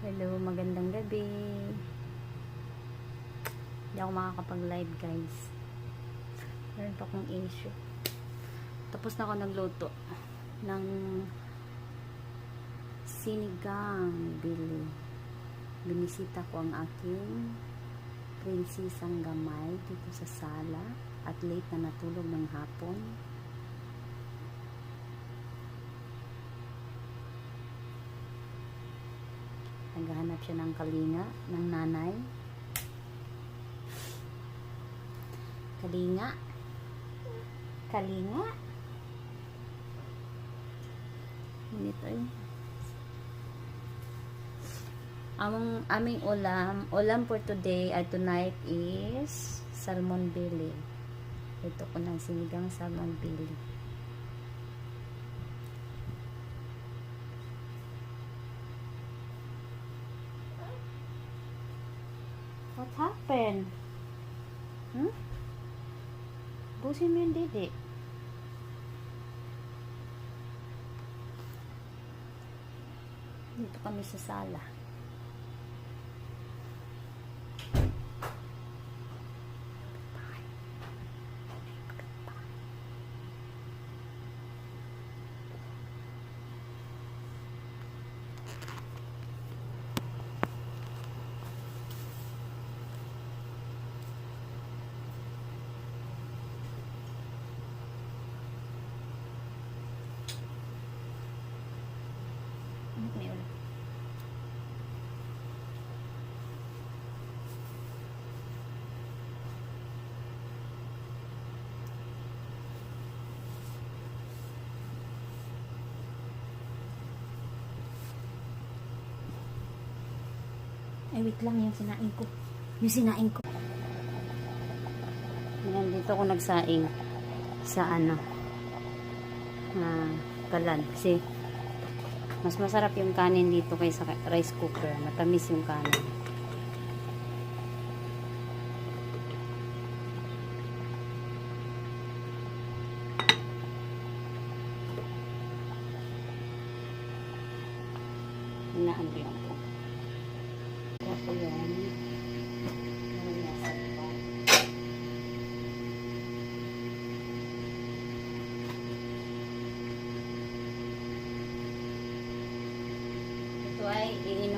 Hello, magandang gabi. Hindi ako makakapag-live, guys. Meron pa akong issue. Tapos na ako nagluto ng sinigang bili. Binisita ko ang aking prinsesang gamay dito sa sala at late na natulog ng hapon. Naghahanap siya ng kalinga ng nanay. Kalinga. Kalinga. Ngunit ay. Aming ulam for today at tonight is salmon belly. Ito ko ng sinigang salmon belly. What happened? Busin mo yung didi. Dito kami sa sala. May ulam. Ay, wait lang, yung sinaing ko. Yung sinaing ko. Yan, dito ako nagsaing sa kalan. Kasi mas masarap yung kanin dito kaysa rice cooker. Matamis yung kanin. Hinaan ko yan po. Ako yan. Ito ay iinom